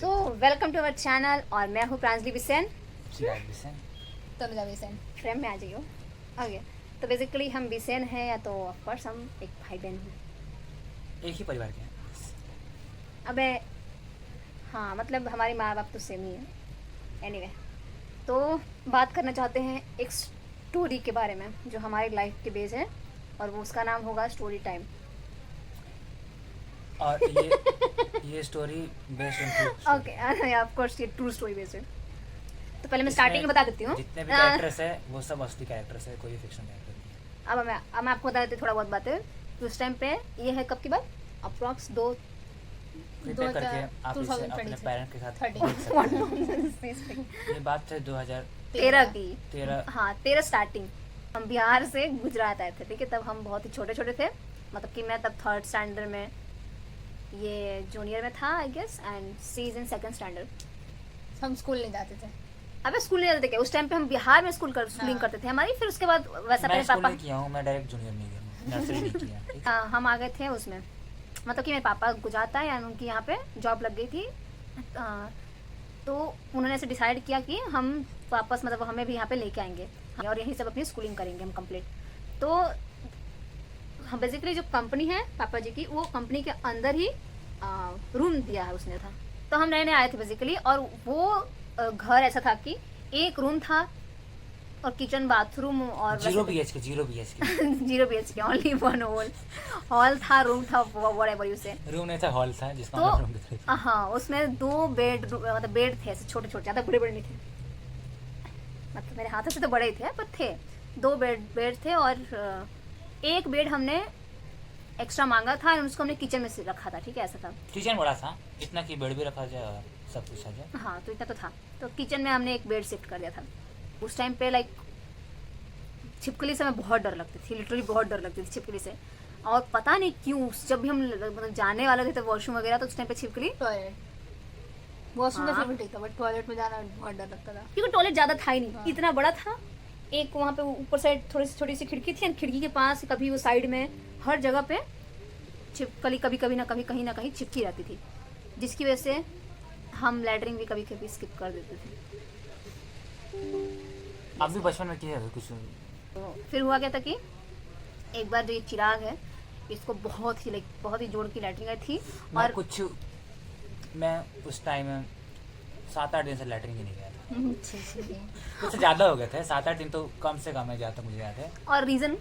तो welcome to our channel और मैं हूँ प्रांजलि बिसेन। तमिला बिसेन फ्रेम में आ जाइयो। ओके, तो बेसिकली हम बिसेन हैं या तो ऑफकोर्स हम एक भाई बहन हैं, एक ही परिवार के हैं। अबे हाँ, मतलब हमारे माँ बाप तो सेम ही है। एनीवे, तो बात करना चाहते हैं एक स्टोरी के बारे में जो हमारी लाइफ के बेस है और वो उसका नाम होगा स्टोरी टाइम। और ये story based on okay, of course ये ट्रू स्टोरी बेस्ड है। तो पहले मैं स्टार्टिंग में बता देती हूँ। जितने भी कैरेक्टर्स है वो सब असली कैरेक्टर्स है, कोई भी फिक्शन कैरेक्टर नहीं है। अब मैं आपको बता देती हूँ थोड़ा बहुत बातें। तो उस टाइम पे ये है कब की बात, अप्रॉक्स कृपया करके आप इसे अपने पेरेंट्स के साथ 30 देख सकते हैं। ये बात है 13 की। 13 हाँ, 13 स्टार्टिंग। हम बिहार से गुजरात आए थे, ठीक है। तब हम बहुत ही छोटे छोटे थे, मतलब कि मैं तब 3rd स्टैंडर्ड में, ये जूनियर में था I guess, and she is in 2nd standard. हम स्कूल नहीं जाते थे। अबे स्कूल नहीं जाते थे क्या उस टाइम पे? हम बिहार में स्कूलिंग करते थे हमारी। फिर उसके बाद वैसा मैं मेरे स्कूल पापा, नहीं किया हूँ, मैं डायरेक्ट जूनियर नहीं गया, नर्सरी नहीं किया, ठीक है? हाँ, हम आ गए थे उसमें। मतलब कि मेरे पापा गुजरात आए या उनकी यहाँ पे जॉब लग गई थी। तो उन्होंने ऐसे डिसाइड किया कि हम वापस, मतलब हमें भी यहाँ पे लेके आएंगे और यहीं सब अपनी स्कूलिंग करेंगे हम कंप्लीट। तो हम बेसिकली जो कंपनी है पापा जी की, वो कंपनी के अंदर ही रूम दिया है उसने था। तो हम नए नए आए थे बेसिकली, और वो घर ऐसा था कि एक रूम था और किचन बाथरूम और 0 BHK 0 BHK 0 BHK, only 1 hall था, रूम था, व्हाटएवर यू से। रूम नहीं था, हॉल था जिसको तो हम रूम कहते थे। हाँ, उसमें 2 बेड, मतलब बेड थे ऐसे छोटे छोटे, ज़्यादा बड़े बड़े नहीं थे, मतलब मेरे हाथों से तो बड़े ही थे, पर थे 2 बेड थे। और एक बेड हमने एक्स्ट्रा मांगा था और उसको हमने किचन में से रखा था, ठीक है, ऐसा था। किचन बड़ा था, इतना कि बेड भी रखा जाए और सब कुछ आ जाए। हाँ, तो इतना तो था। तो किचन में हमने एक बेड शिफ्ट कर दिया था। उस टाइम पे लाइक छिपकली से हमें बहुत डर लगती थी, लिटरली बहुत डर लगती थी छिपकली से। और पता नहीं क्यों जब भी हम मतलब जाने वाले थे तो वॉशरूम वगैरह, तो उस टाइम पे छिपकली, टॉयलेट वॉशरूम में हाँ। फिर भी ठीक था, बट टॉयलेट में जाना बहुत डर लगता था। क्योंकि टॉयलेट ज़्यादा था ही नहीं, हाँ। इतना बड़ा था। एक वहाँ पे ऊपर साइड थोड़ी सी छोटी सी खिड़की थी, खिड़की के पास कभी वो साइड में हर जगह पे छिपकली कभी कभी ना कभी कहीं ना कहीं चिपकी रहती थी, जिसकी वजह से हम लैटरिन भी कभी कभी स्किप कर देते थे। आप भी बचपन में किया है कुछ? तो फिर हुआ क्या था कि एक बार जो ये चिराग है, इसको बहुत ही जोर की लैटरिन आई थी। और मैं उस टाइम 7-8 दिन से लैटरिन ही नहीं गया था। अच्छा। कुछ ज़्यादा हो गए थे, 7-8 दिन तो कम से कम है, जहाँ तक मुझे याद है। और रीज़न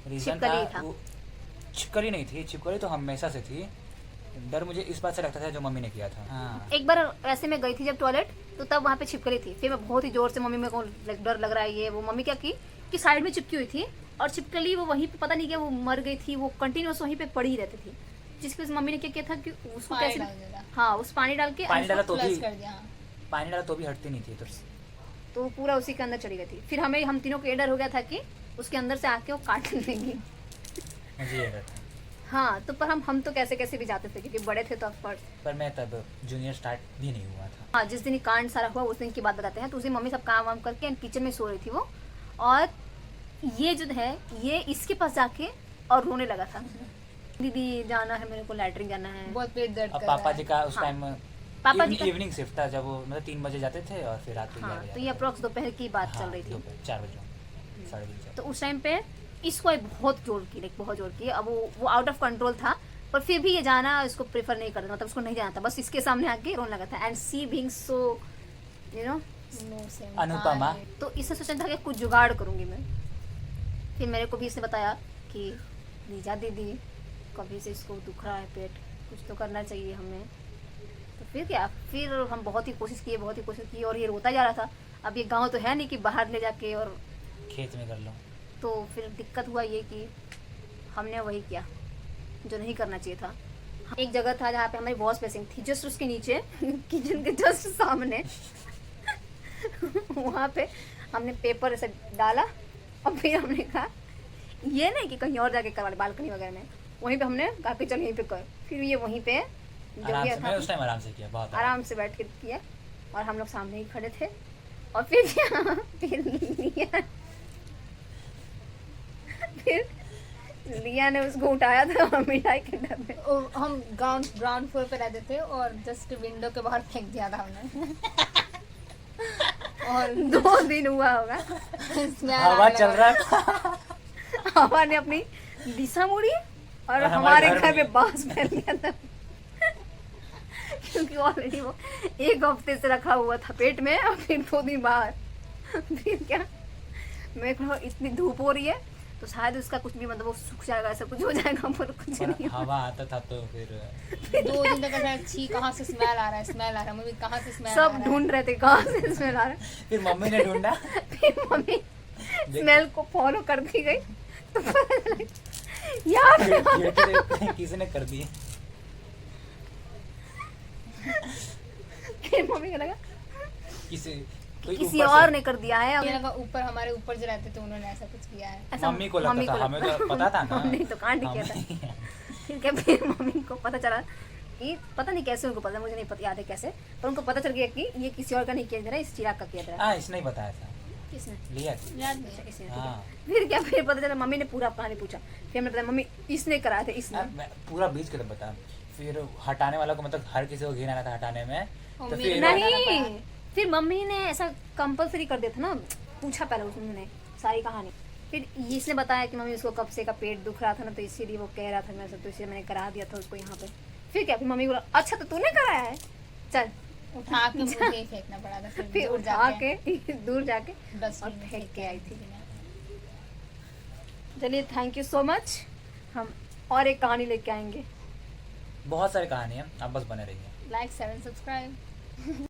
छिपकली था। वो छिपकली नहीं थी, छिपकली तो हमेशा से थी। डर मुझे इस बात से लगता था जो मम्मी ने किया था। हाँ। एक बार ऐसे में गई थी जब टॉयलेट, तो तब वहाँ पे छिपकली थी। फिर मैं बहुत ही जोर से, मम्मी मेरे को डर लग रहा है ये वो, मम्मी क्या की कि साइड में चिपकी हुई थी और छिपकली वो वहीं पे, पता नहीं क्या, वो मर गई थी, वो कंटिन्यूस वहीं पे पड़ी रहती थी। जिसकी वजह से मम्मी ने क्या किया था कि उसको पानी कैसे, डाल दिया। हाँ, उस पानी डाल के पानी डाला तो भी प्लस कर दिया। हाँ। पानी डाला तो भी हटती नहीं थी तो तो वो पूरा उसी के अंदर चली गई थी। फिर हम तीनों को ये डर हो गया था कि उसके अंदर से आके वो काट लेंगी। मुझे ये डर था। हाँ, तो पर हम तो कैसे कैसे भी जाते थे क्योंकि बड़े थे तो ऑफकोर्स। पर मैं तब जूनियर स्टार्ट भी नहीं हुआ था। हाँ, जिस दिन ये कांड सारा हुआ उस दिन की बात बताते हैं। तो उस दिन मम्मी सब काम वाम करके किचन में सो रही थी वो, और ये जो है ये इसके पास जाके और रोने लगा था, दीदी जाना है, मेरे को लैटरिन जाना है। बहुत पेट दर्द अब कर पापा रहा जी है। का उस हाँ। टाइम पापा जी का, इवनिंग शिफ्ट था, जब वो मतलब 3 बजे जाते थे और फिर रात को 11 हाँ, बजे तो ये अप्रोक्स दोपहर की बात चल रही थी। 4 बजे 3:30। तो उस टाइम पे इसको बहुत जोर की, लाइक बहुत जोर की। अब वो आउट ऑफ कंट्रोल था, पर फिर भी ये जाना इसको प्रेफर नहीं करता, मतलब उसको नहीं जाना था, बस इसके सामने आके रोने लगा था। And she being so you know Anupama. तो इसने सोचा था कि कुछ जुगाड़ करूंगी मैं। फिर मेरे को भी इसने बताया कि लीजा दीदी, कभी से इसको दुख रहा है पेट, कुछ तो करना चाहिए हमें। तो फिर क्या, फिर हम बहुत ही कोशिश की और ये रोता जा रहा था। अब ये गांव तो है नहीं कि बाहर ले जाके और खेत में कर लो। तो फिर दिक्कत हुआ ये कि हमने वही किया जो नहीं करना चाहिए था। एक जगह था जहाँ पे हमारी वॉश बेसिन थी, जस्ट उसके नीचे किचन के जस्ट सामने वहाँ पे हमने पेपर ऐसे डाला और फिर हमने कहा ये नहीं कि कहीं और जाके करवा, बालकनी वगैरह में, वहीं पे हमने कहा कि चल यहीं पे कर। फिर ये वहीं पे जो आराम किया से, था, मैं उस टाइम आराम से किया, बहुत आराम से बैठ के किया और हम लोग सामने ही खड़े थे। और फिर क्या, फिर लिया ने उसको उठाया था मिठाई के डब्बे। और हम ग्राउंड फ्लोर पे रहते थे और जस्ट विंडो के बाहर फेंक दिया था हमने। और 2 दिन हुआ होगा, smell हवा आने चल लगा। रहा था। हवा ने अपनी दिशा मुड़ी और और हमारे हमारे घर घर में बांस फैल गया था। क्योंकि ऑलरेडी वो 1 हफ्ते से रखा हुआ था पेट में और फिर 2 दिन बाहर। फिर क्या, मेरे को इतनी धूप हो रही है तो शायद उसका कुछ भी मतलब वो सूख जाएगा, ऐसा कुछ हो जाएगा, पर कुछ पर नहीं हुआ। हवा आता था तो फिर 2 दिन तक ऐसा छी कहाँ से स्मेल आ रहा है, स्मेल आ रहा है, मम्मी कहाँ से स्मेल आ सब रहा है। ढूंढ रहे थे कहाँ से स्मेल आ रहा है। फिर मम्मी ने ढूंढा। फिर मम्मी स्मेल को फॉलो करती गई तो पता चला यहाँ पे खिड़की से किसी ने कर दी। फिर मम्मी को लगा कोई किसी ऊपर और से- ने कर दिया है। ये लगा ऊपर हमारे ऊपर जो रहते थे उन्होंने ऐसा कुछ किया है। ऐसा मम्मी को लगता था, हमें तो पता था ना। हमने तो कांड किया था। मम्मी- फिर क्या, फिर मम्मी को पता चला कि पता नहीं कैसे उनको पता, मुझे नहीं पता याद है कैसे, पर उनको पता चल गया कि ये किसी और का नहीं किया जा रहा है, इस चिराग का किया जा रहा है। हाँ, इसने ही बताया था। किसने? लिया था। याद नहीं अच्छा, है। इसने, ठीक है। हाँ। फिर क्या, फिर पता चला मम्मी ने पूरा कहानी पूछा, फिर हमने बताया मम्मी इसने कराया था, इसने। मैं पूरा बीच कर बता। फिर हटाने वाला को मतलब हर किसी को घिन आना था हटाने में, तो मम्मी फिर ने- नहीं, फिर मम्मी ने ऐसा कंपलसरी कर दिया था ना, पूछा पहले उसने सारी कहानी। फिर इसने बताया कि मम्मी उसको कब से का पेट दुख रहा था ना, तो इसीलिए वो कह रहा था मेरे से, तो इसलिए मैंने करा दिया था उसको यहाँ पे। फिर क्या, फिर मम्मी बोला अच्छा तो तूने कराया है, चल। उठा के मुझे ही फेंकना पड़ा था, फिर दूर उठा जाके के दूर जाके डस्टबिन और में फेंक के आई थी। मैंने। चलिए, थैंक यू सो मच। हम और एक कहानी लेके आएंगे। बहुत सारी कहानी है, आप बस बने रहिए। Like 7 subscribe.